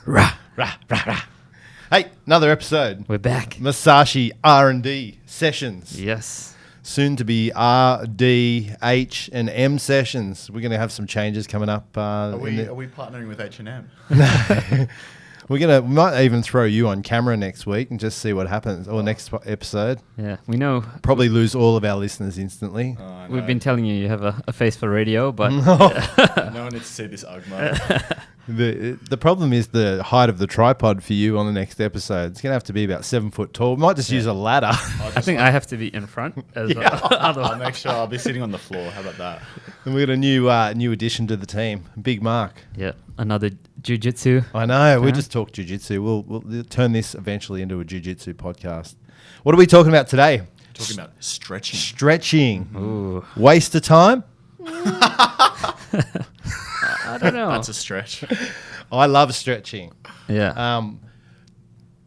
Rah, rah, rah, rah. Hey, another episode. We're back. Musashi R&D Sessions. Yes. Soon to be R, D, H, and M sessions. We're going to have some changes coming up. Are we partnering with H&M? We might even throw you on camera next week and just see what happens, or next episode. Yeah, we know. Probably lose all of our listeners instantly. We've been telling you have a face for radio, but No one needs to see this Ugma. The problem is the height of the tripod for you on the next episode. It's going to have to be about 7 foot tall. We might just use a ladder. I think I have to be in front as well. I'll make sure I'll be sitting on the floor. How about that? And we got a new addition to the team, Big Mark. Yeah, another jiu-jitsu. I know. We just talk jiu-jitsu. We'll turn this eventually into a jiu-jitsu podcast. What are we talking about today? Talking about stretching. Stretching. Ooh. Waste of time? I don't know. That's a stretch. I love stretching. Yeah.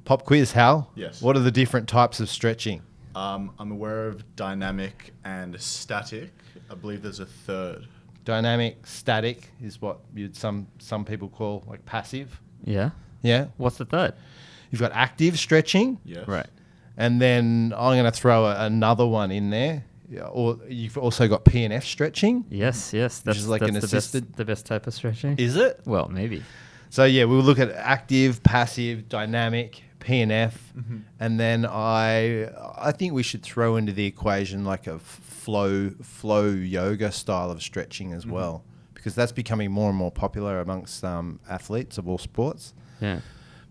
Pop quiz, Hal. Yes. What are the different types of stretching? I'm aware of dynamic and static. I believe there's a third. Dynamic, static is what some people call like passive. Yeah. Yeah. What's the third? You've got active stretching. Yes. Right. And then I'm going to throw another one in there. Yeah, or you've also got Pnf stretching. Yes. That's is like that's an assisted- the best type of stretching. Is it? Well, maybe. So yeah, we'll look at active, passive, dynamic, Pnf, and then I think we should throw into the equation like a flow yoga style of stretching as well, because that's becoming more and more popular amongst athletes of all sports. Yeah.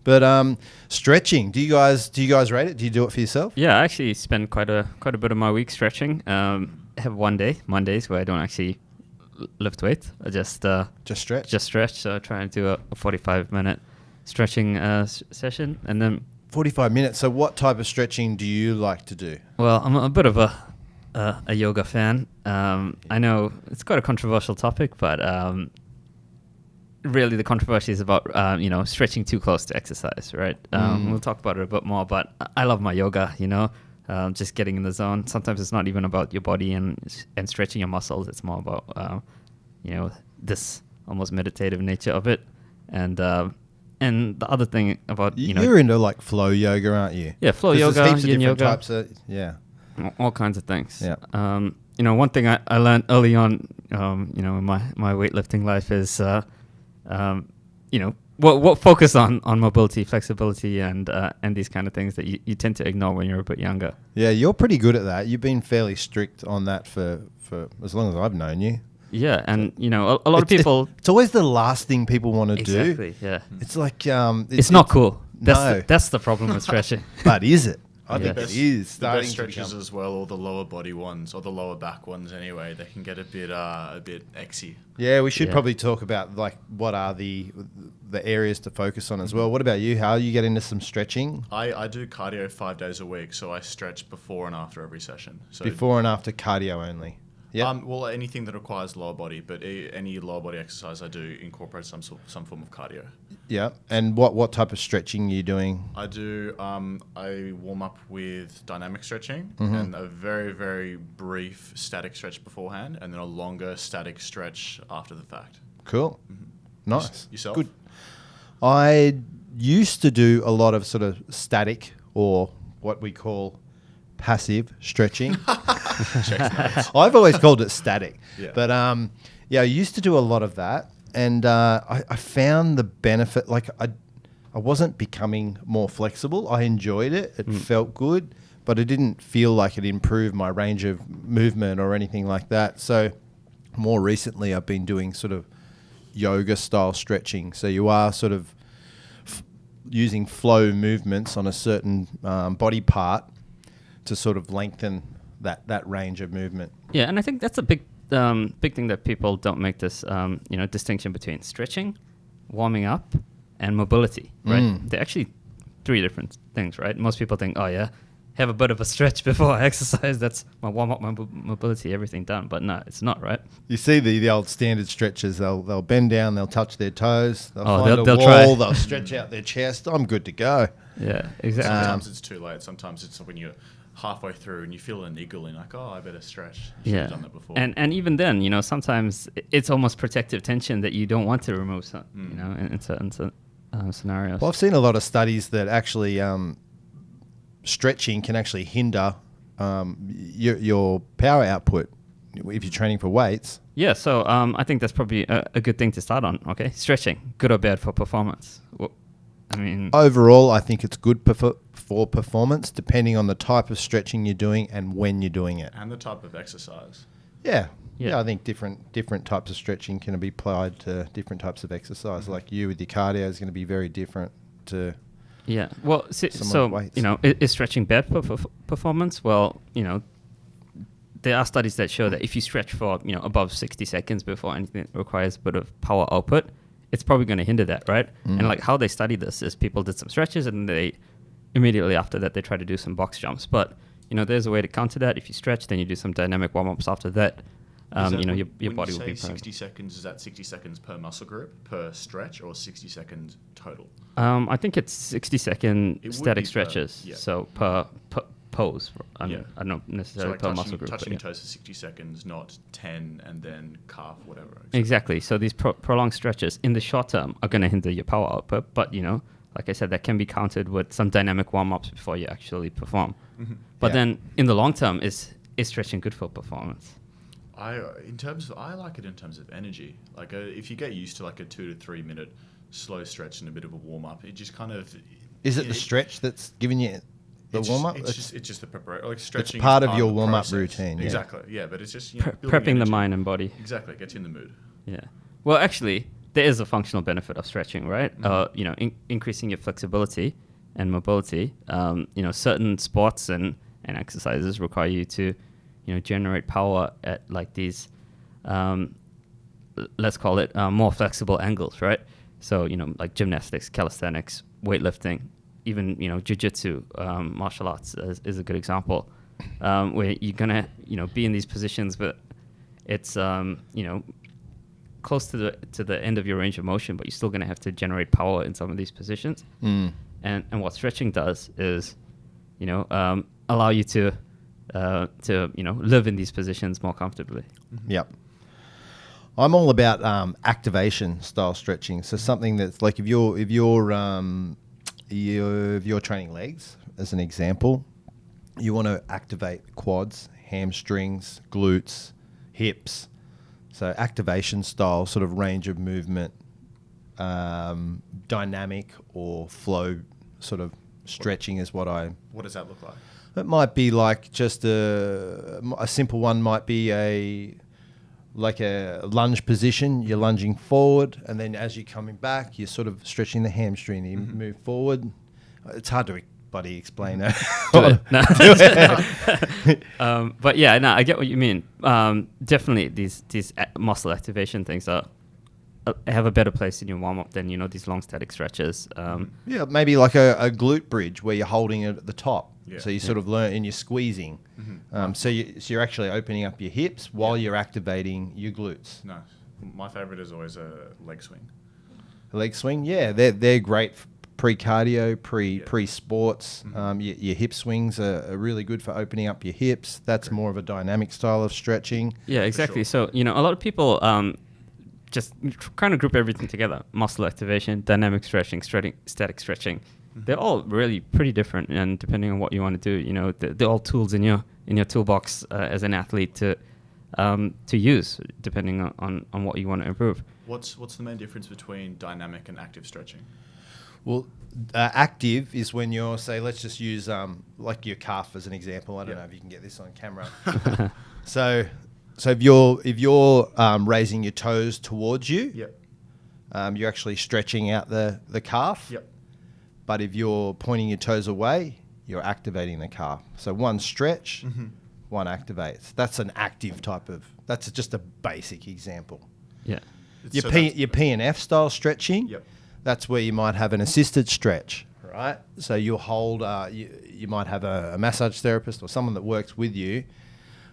But stretching, do you guys rate it? Do you do it for yourself? Yeah, I actually spend quite a bit of my week stretching. Have one day, Mondays, where I don't actually lift weight. I just stretch. Just stretch. So I try and do a 45-minute stretching session, and then 45 minutes. So what type of stretching do you like to do? well, I'm a bit of a yoga fan. I know it's quite a controversial topic, but really the controversy is about stretching too close to exercise, right? We'll talk about it a bit more, but I love my yoga. Just getting in the zone. Sometimes it's not even about your body and stretching your muscles. It's more about this almost meditative nature of it, and the other thing about you're into like flow yoga, aren't you? Yeah, flow 'Cause yoga, there's heaps of yin different yoga. types of All kinds of things. Yeah. One thing I learned early on, in my weightlifting life is, what focus on mobility, flexibility, and these kind of things that you tend to ignore when you're a bit younger. Yeah, you're pretty good at that. You've been fairly strict on that for as long as I've known you. Yeah, and a lot of people. It's always the last thing people want to do. Exactly. Yeah. It's like It's not cool. No. That's the problem with stretching. But is it? I think Yes. it is. The Starting best to stretches become- as well, or the lower body ones, or the lower back ones anyway, they can get a bit exy. Yeah, we should Yeah. probably talk about like what are the areas to focus on as well. What about you? How you get into some stretching? I do cardio 5 days a week, so I stretch before and after every session. So Before and after cardio only. Yeah. well, anything that requires lower body, but any lower body exercise I do incorporate some form of cardio. Yeah. And what type of stretching are you doing? I do. I warm up with dynamic stretching and a very, very brief static stretch beforehand, and then a longer static stretch after the fact. Cool. Nice. Yourself? Good. I used to do a lot of sort of static, or what we call passive stretching. I've always called it static. Yeah. But I used to do a lot of that, and I found the benefit. Like I wasn't becoming more flexible. I enjoyed it. It felt good, but it didn't feel like it improved my range of movement or anything like that. So more recently, I've been doing sort of yoga style stretching. So you are sort of using flow movements on a certain body part to sort of lengthen that range of movement. Yeah, and I think that's a big thing that people don't make this distinction between stretching, warming up, and mobility. Right? They're actually 3 different things, right? Most people think, oh yeah, have a bit of a stretch before I exercise. That's my warm up, my mobility, everything done. But no, it's not, right? You see the old standard stretches. They'll bend down, they'll touch their toes, they'll find they'll a try. wall, they'll stretch out their chest. I'm good to go. Yeah, exactly. Sometimes it's too late. Sometimes it's when you're halfway through and you feel a niggle and you're like, oh, I better stretch. Should have done that before. And even then, sometimes it's almost protective tension that you don't want to remove. In certain scenarios. Well, I've seen a lot of studies that actually stretching can actually hinder your power output if you're training for weights. Yeah, so I think that's probably a good thing to start on. Okay, stretching, good or bad for performance? Well, I mean, overall, I think it's good for performance, depending on the type of stretching you're doing and when you're doing it, and the type of exercise. Yeah, I think different types of stretching can be applied to different types of exercise. Mm-hmm. Like you with your cardio is going to be very different to. Yeah, well, so you know, is stretching bad for performance? Well, you know, there are studies that show that if you stretch for above 60 seconds before anything requires a bit of power output, it's probably going to hinder that, right? Mm. And like how they study this is people did some stretches and they immediately after that they try to do some box jumps. But there's a way to counter that. If you stretch, then you do some dynamic warm-ups after that. Your body will be 60 seconds, is that 60 seconds per muscle group, per stretch, or 60 seconds total? I think it's 60-second static stretches. So per pose. I don't necessarily per muscle group. Touching your toes for 60 seconds, not 10 and then calf, whatever. Exactly. So these prolonged stretches in the short term are going to hinder your power output. But, like I said, that can be countered with some dynamic warm-ups before you actually perform. Mm-hmm. But then in the long term, is stretching good for performance? I like it in terms of energy. Like if you get used to like a 2 to 3 minute slow stretch and a bit of a warm up, it just kind of is it the stretch that's giving you the warm up? It's just the preparation. Like stretching, it's part of your warm up routine. Exactly. Yeah, but it's just prepping energy. The mind and body. Exactly, it gets you in the mood. Yeah. Well, actually, there is a functional benefit of stretching, right? Mm-hmm. Increasing your flexibility and mobility. Certain sports and exercises require you to generate power at like these, let's call it more flexible angles, right? So, like gymnastics, calisthenics, weightlifting, even, jiu-jitsu, martial arts is a good example, where you're going to, be in these positions, but it's, close to the end of your range of motion, but you're still going to have to generate power in some of these positions. Mm. And what stretching does is, allow you to live in these positions more comfortably. Mm-hmm. Yep. I'm all about activation style stretching. So something that's like if you're training legs as an example, you want to activate quads, hamstrings, glutes, hips. So activation style sort of range of movement, dynamic or flow sort of stretching is what I. What does that look like? It might be like just a simple one might be a lunge position. You're lunging forward, and then as you're coming back, you're sort of stretching the hamstring. You move forward. It's hard to explain that. But yeah, no, I get what you mean. Definitely, these muscle activation things have a better place in your warm up than these long static stretches. Yeah, maybe like a glute bridge where you're holding it at the top. Yeah. So you sort of learn and you're squeezing. Mm-hmm. So you're actually opening up your hips while you're activating your glutes. Nice. My favorite is always a leg swing. A leg swing, yeah, they're great pre-cardio, pre-sports. Mm-hmm. Your hip swings are really good for opening up your hips. That's more of a dynamic style of stretching. Yeah, exactly. Sure. So a lot of people just kind of group everything together: muscle activation, dynamic stretching, static stretching. They're all really pretty different, and depending on what you want to do, they're all tools in your toolbox as an athlete to use, depending on what you want to improve. What's the main difference between dynamic and active stretching? Well, active is when you're, say, let's just use like your calf as an example. I don't know if you can get this on camera. So if you're raising your toes towards you, you're actually stretching out the calf. Yep. But if you're pointing your toes away, you're activating the calf. So one stretch, one activates. That's an active type of. That's just a basic example. Yeah. Your Pnf style stretching. Yep. That's where you might have an assisted stretch, right? So you'll hold. You might have a massage therapist or someone that works with you,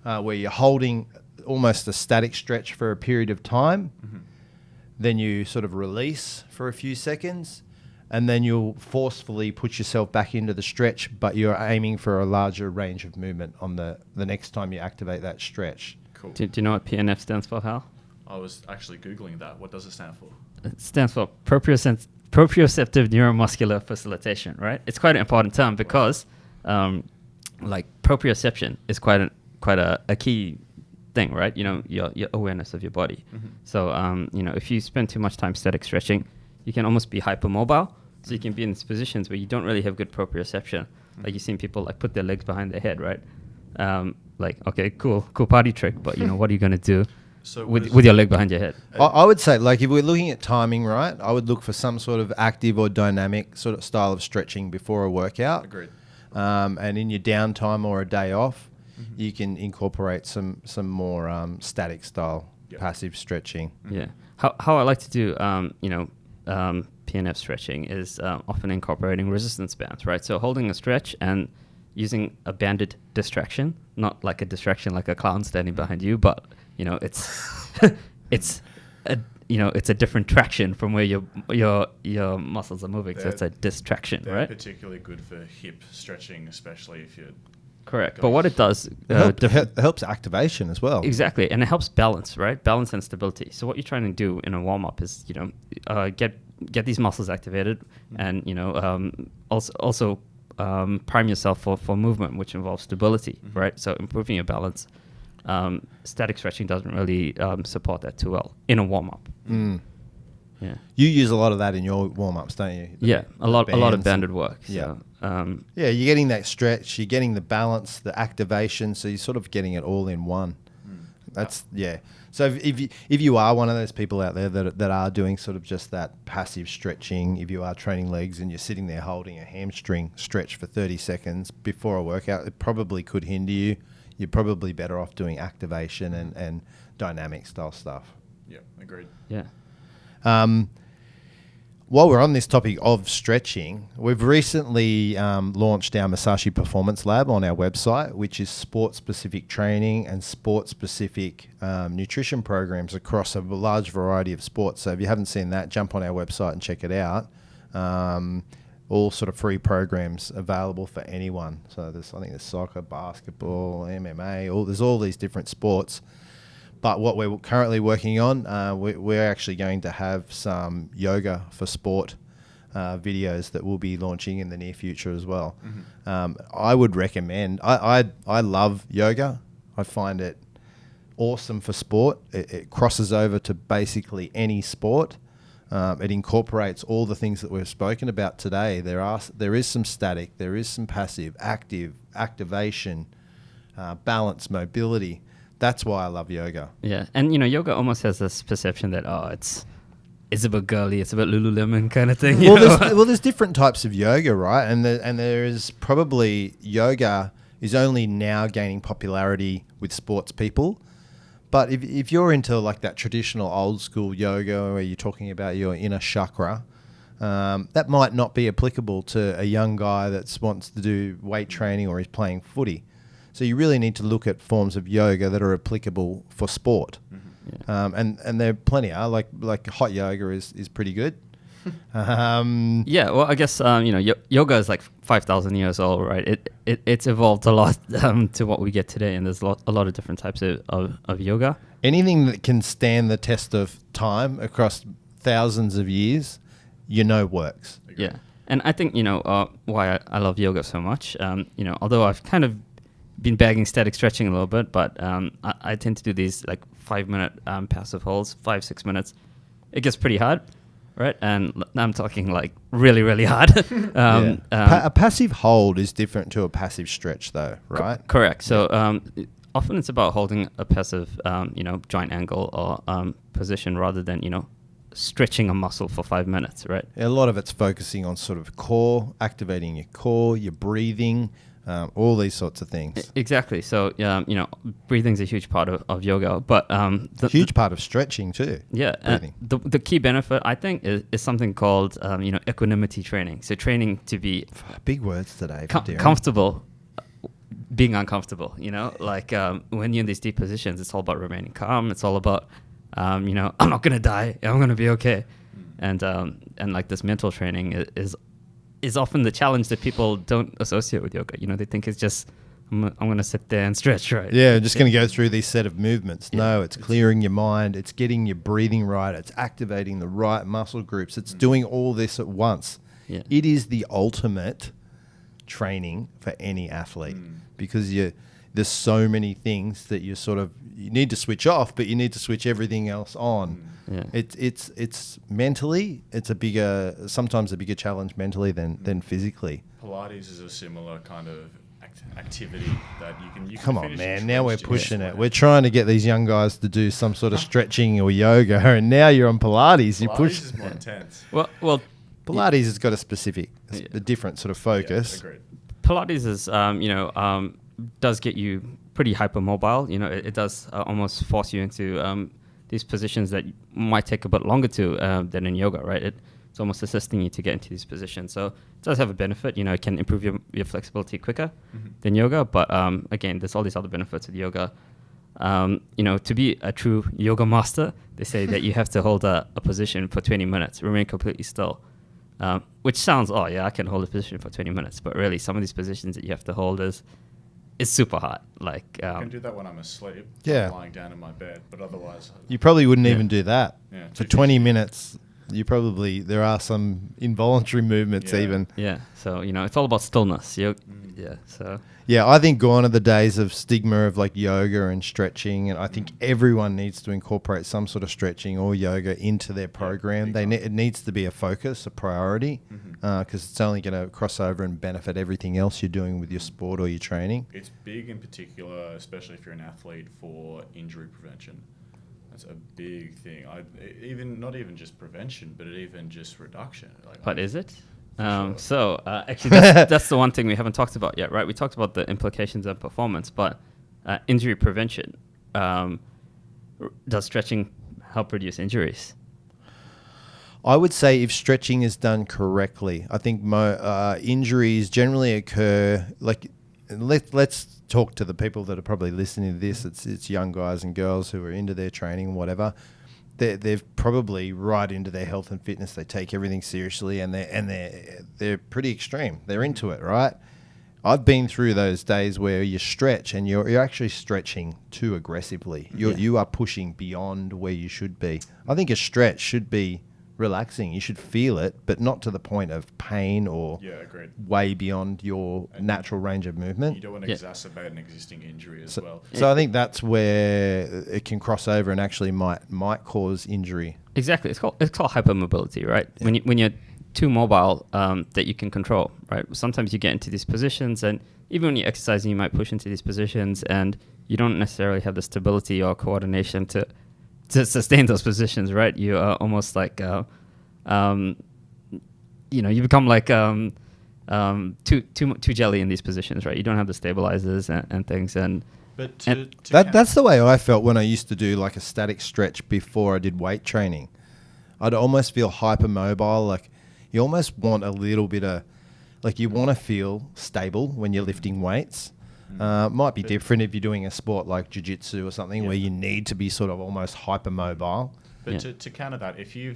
where you're holding almost a static stretch for a period of time. Mm-hmm. Then you sort of release for a few seconds. And then you'll forcefully put yourself back into the stretch, but you're aiming for a larger range of movement on the next time you activate that stretch. Cool. Do you know what PNF stands for, Hal? I was actually Googling that. What does it stand for? It stands for proprioceptive proprioceptive neuromuscular facilitation, right? It's quite an important term because like proprioception is quite a key thing, right? Your awareness of your body. So if you spend too much time static stretching, you can almost be hypermobile. So you can be in these positions where you don't really have good proprioception. Like you've seen people like put their legs behind their head, right? Like, okay, cool party trick, but what are you gonna do with your leg behind your head? I would say, like, if we're looking at timing, right, I would look for some sort of active or dynamic sort of style of stretching before a workout. Agreed. And in your downtime or a day off, you can incorporate some more static style passive stretching. Yeah. How I like to do, Pnf stretching is often incorporating resistance bands, right? So holding a stretch and using a banded distraction, not like a distraction like a clown standing behind you, but it's a different traction from where your muscles are moving. So it's a distraction, right? Particularly good for hip stretching, especially if you're correct. But what it does it helps activation as well. Exactly, and it helps balance, right? Balance and stability. So what you're trying to do in a warm up is get these muscles activated, and also prime yourself for movement, which involves stability, right? So improving your balance. Static stretching doesn't really support that too well in a warm up. Yeah, you use a lot of that in your warm ups, don't you? A lot of banded work. Yeah, so, you're getting that stretch, you're getting the balance, the activation, so you're sort of getting it all in one. That's So if you are one of those people out there that are doing sort of just that passive stretching, if you are training legs and you're sitting there holding a hamstring stretch for 30 seconds before a workout, it probably could hinder you. You're probably better off doing activation and dynamic style stuff. Yeah, agreed. Yeah. While we're on this topic of stretching, we've recently launched our Musashi Performance Lab on our website, which is sport-specific training and sport-specific nutrition programs across a large variety of sports. So if you haven't seen that, jump on our website and check it out. All sort of free programs available for anyone. So I think there's soccer, basketball, MMA, there's all these different sports. But what we're currently working on, we're actually going to have some yoga for sport videos that we'll be launching in the near future as well. I would recommend, I love yoga. I find it awesome for sport. It crosses over to basically any sport. It incorporates all the things that we've spoken about today. There is some static, there is some passive, activation, balance, mobility. That's why I love yoga. Yeah, and yoga almost has this perception that it's a bit girly, it's a bit Lululemon kind of thing. There's different types of yoga, right? And there is probably yoga is only now gaining popularity with sports people. But if you're into like that traditional old school yoga where you're talking about your inner chakra, that might not be applicable to a young guy that wants to do weight training or is playing footy. So you really need to look at forms of yoga that are applicable for sport. And there are plenty are like hot yoga is pretty good. Well, I guess yoga is like 5,000 years old, right? It's evolved a lot to what we get today, and there's a lot of different types of yoga. Anything that can stand the test of time across thousands of years, works. Yeah, and I think why I love yoga so much. Although I've kind of been bagging static stretching a little bit, but I tend to do these like 5-minute passive holds, 5-6 minutes. It gets pretty hard. Right, and I'm talking like really, really hard. A passive hold is different to a passive stretch, though, right? Correct. So often it's about holding a passive, joint angle or position rather than stretching a muscle for 5 minutes, right? A lot of it's focusing on sort of core, activating your core, your breathing, all these sorts of things. Exactly. So, breathing's a huge part of yoga, but huge part of stretching too. Yeah. The key benefit, I think, is something called, equanimity training. So training to be big words today. Comfortable, being uncomfortable. Like when you're in these deep positions, it's all about remaining calm. It's all about, I'm not gonna die. I'm gonna be okay. And like this mental training is often the challenge that people don't associate with yoga. They think it's just I'm going to sit there and stretch, right? Yeah, just going to go through these set of movements. No, it's clearing your mind. It's getting your breathing right. It's activating the right muscle groups. It's doing all this at once. Yeah. It is the ultimate training for any athlete because there's so many things that you need to switch off, but you need to switch everything else on. Yeah. It's mentally, sometimes a bigger challenge mentally than physically. Pilates is a similar kind of activity that you can Come on, finish man. each Now we're Wednesday. pushing it. We're trying to get these young guys to do some sort of stretching or yoga, and now you're on Pilates. You Pilates push. is more intense. Well, Pilates has got a different sort of focus. Yeah, agreed. Pilates is, does get you pretty hypermobile. It does almost force you into these positions that might take a bit longer than in yoga, right? It's almost assisting you to get into these positions. So it does have a benefit. It can improve your flexibility quicker than yoga. But again, there's all these other benefits with yoga. To be a true yoga master, they say that you have to hold a position for 20 minutes, remain completely still. Which sounds, I can hold a position for 20 minutes. But really, some of these positions that you have to hold is super hard. Like I can do that when I'm asleep. Yeah. I'm lying down in my bed, but otherwise, You probably wouldn't even do that. Yeah, For too 20 easy. minutes, there are some involuntary movements Yeah. even. Yeah, so it's all about stillness. Yeah, so Yeah, I think gone are the days of stigma of like yoga and stretching, and I think everyone needs to incorporate some sort of stretching or yoga into their program. It needs to be a focus, a priority, because it's only going to cross over and benefit everything else you're doing with your sport or your training. It's big in particular, especially if you're an athlete, for injury prevention. That's a big thing. Not even just prevention, but even just reduction. but is it? Sure. So actually, that's the one thing we haven't talked about yet, right? We talked about the implications of performance, but injury prevention. Does stretching help reduce injuries? I would say if stretching is done correctly, I think injuries generally occur. Like, let's talk to the people that are probably listening to this. It's young guys and girls who are into their training, whatever. They're probably right into their health and fitness. They take everything seriously, and they're pretty extreme. They're into it, right? I've been through those days where you stretch and you're actually stretching too aggressively. You are pushing beyond where you should be. I think a stretch should be relaxing. You should feel it, but not to the point of pain or agreed. way beyond your natural range of movement. You don't want to exacerbate an existing injury as well. So I think that's where it can cross over and actually might cause injury. Exactly. It's called hypermobility, right? Yeah. When you're too mobile that you can control, right? Sometimes you get into these positions, and even when you're exercising, you might push into these positions, and you don't necessarily have the stability or coordination to sustain those positions, right? You are almost like, you become like too jelly in these positions, right? You don't have the stabilizers and things, But That's the way I felt when I used to do like a static stretch before I did weight training. I'd almost feel hypermobile. Like you almost want a little bit of, like you want to feel stable when you're lifting weights. Might be different if you're doing a sport like jiu-jitsu or something where you need to be sort of almost hypermobile. But to counter that, if you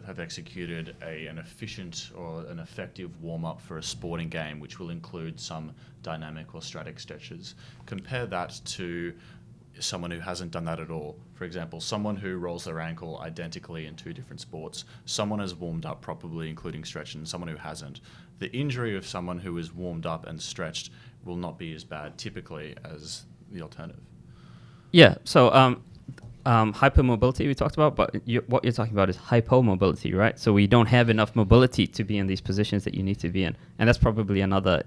have executed an efficient or an effective warm-up for a sporting game, which will include some dynamic or static stretches, compare that to someone who hasn't done that at all. For example, someone who rolls their ankle identically in two different sports. Someone has warmed up properly, including stretching, and someone who hasn't. The injury of someone who is warmed up and stretched will not be as bad typically as the alternative. Yeah. So hypermobility we talked about, but what you're talking about is hypomobility, right? So we don't have enough mobility to be in these positions that you need to be in, and that's probably another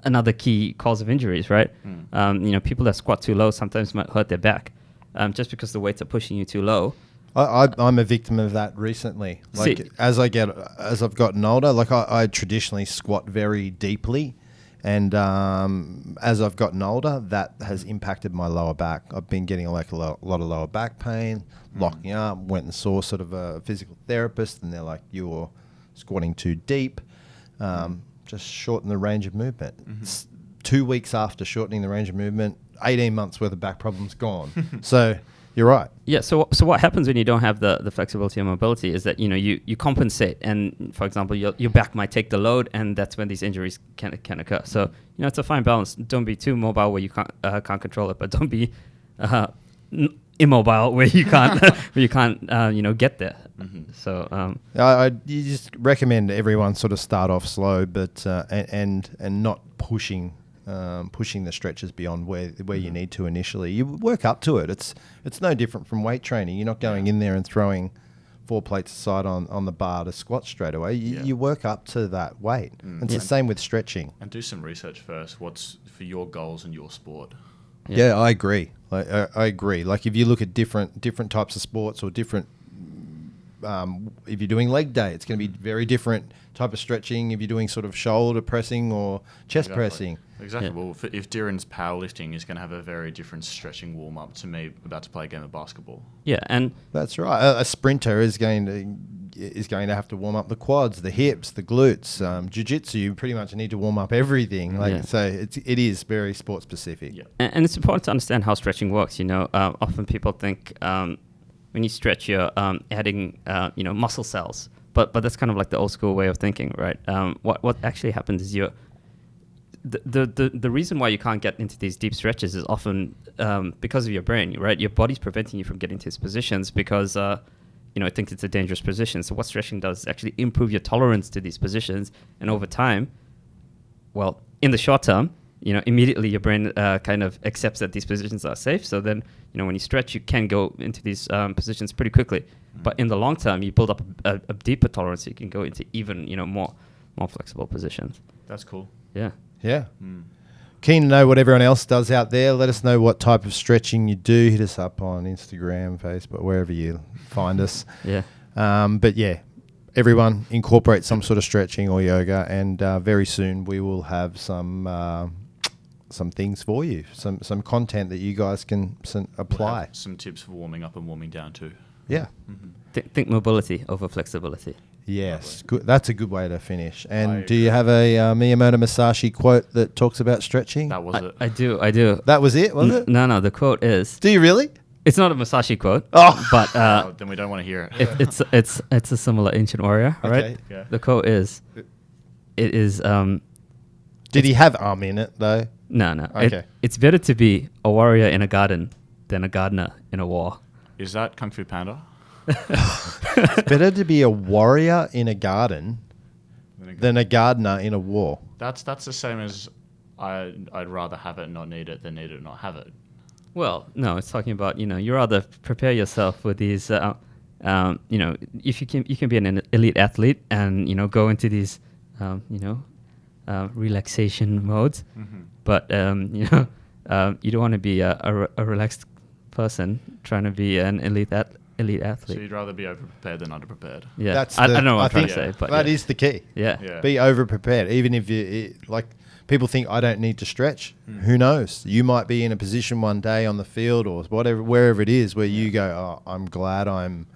another key cause of injuries, right? People that squat too low sometimes might hurt their back, just because the weights are pushing you too low. I'm a victim of that recently. Like as I've gotten older, like I traditionally squat very deeply, and as I've gotten older, that has impacted my lower back. I've been getting like a lot of lower back pain, locking up. Went and saw sort of a physical therapist, and they're like, "You're squatting too deep. Just shorten the range of movement." 2 weeks after shortening the range of movement, 18 months worth of back problems gone. So you're right. Yeah. So what happens when you don't have the flexibility and mobility is that you compensate, and for example, your back might take the load, and that's when these injuries can occur. So it's a fine balance. Don't be too mobile where you can't control it, but don't be immobile where you can't get there. Mm-hmm. So you just recommend everyone sort of start off slow, but and not pushing the stretches beyond where you need to initially. You work up to it. It's no different from weight training. You're not going in there and throwing 4 plates aside on the bar to squat straight away. You work up to that weight. It's the same with stretching. And do some research first. What's for your goals in your sport? Yeah, I agree. I agree. Like if you look at different types of sports or different, if you're doing leg day, it's going to be very different type of stretching. If you're doing sort of shoulder pressing or chest pressing. Exactly. Yeah. Well, if Dhiren's powerlifting, he's going to have a very different stretching warm up to me about to play a game of basketball. Yeah, and that's right. A sprinter is going to have to warm up the quads, the hips, the glutes. Jiu-jitsu, you pretty much need to warm up everything. So it is very sport specific. Yeah. And it's important to understand how stretching works. Often people think when you stretch, you're adding muscle cells, but that's kind of like the old school way of thinking, right? What actually happens is the reason why you can't get into these deep stretches is often because of your brain, right? Your body's preventing you from getting to these positions because it thinks it's a dangerous position. So what stretching does is actually improve your tolerance to these positions, and over time, well, in the short term, immediately your brain kind of accepts that these positions are safe. So then, when you stretch, you can go into these positions pretty quickly. But in the long term, you build up a deeper tolerance. So you can go into even more flexible positions. That's cool. Yeah. Yeah. Keen to know what everyone else does out there. Let us know what type of stretching you do. Hit us up on Instagram, Facebook, wherever you find us. Yeah. But yeah, everyone incorporate some sort of stretching or yoga, and very soon we will have some things for you, some content that you guys can apply. We'll have some tips for warming up and warming down too. Yeah. Mm-hmm. Think mobility over flexibility. Yes, good. That's a good way to finish. And do you have a Miyamoto Musashi quote that talks about stretching? That was it. I do. That was it, was it? No, the quote is... Do you really? It's not a Musashi quote. Oh. But... then we don't want to hear it. It's a similar ancient warrior, right? Okay. Yeah. The quote is... It is... Did he have in it, though? No. Okay. It's better to be a warrior in a garden than a gardener in a war. Is that Kung Fu Panda? It's better to be a warrior in a garden than a gardener in a war. That's the same as I'd rather have it and not need it than need it and not have it. Well, no, it's talking about, you rather prepare yourself with these, if you can be an elite athlete and, go into these, relaxation modes, but, you don't want to be a relaxed person trying to be an elite athlete. So you'd rather be over-prepared than under-prepared. Yeah, I don't know what I'm trying to say, but that is the key. Yeah. Be over-prepared. Even if people think I don't need to stretch. Who knows? You might be in a position one day on the field or wherever it is where you go, oh, I'm glad I'm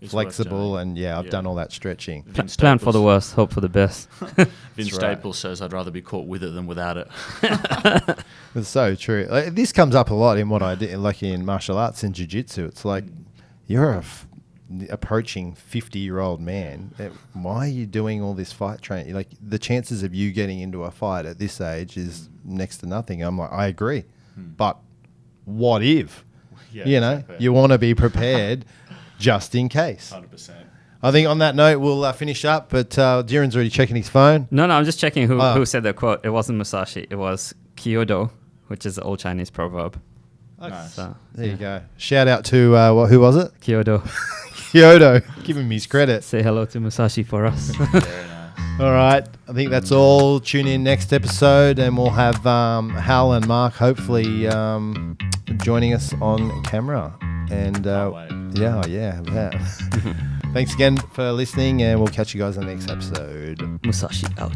flexible and I've done all that stretching. Plan for the worst, hope for the best. Vince Staples says I'd rather be caught with it than without it. It's so true. This comes up a lot in what I did, like in martial arts and jiu-jitsu. It's like, you're approaching 50-year-old man. Why are you doing all this fight training? Like, the chances of you getting into a fight at this age is next to nothing. I'm like, I agree. But what if? Exactly. You want to be prepared just in case. 100%. I think on that note, we'll finish up. But Dhiren's already checking his phone. No, I'm just checking who said that quote. It wasn't Musashi. It was Kyodo, which is an old Chinese proverb. Nice. So, there you go. Shout out to, who was it? Kyodo. Kyodo. Give him his credit. Say hello to Musashi for us. Very nice. All right. I think that's all. Tune in next episode and we'll have Hal and Mark hopefully joining us on camera. And yeah. Thanks again for listening and we'll catch you guys in the next episode. Musashi out.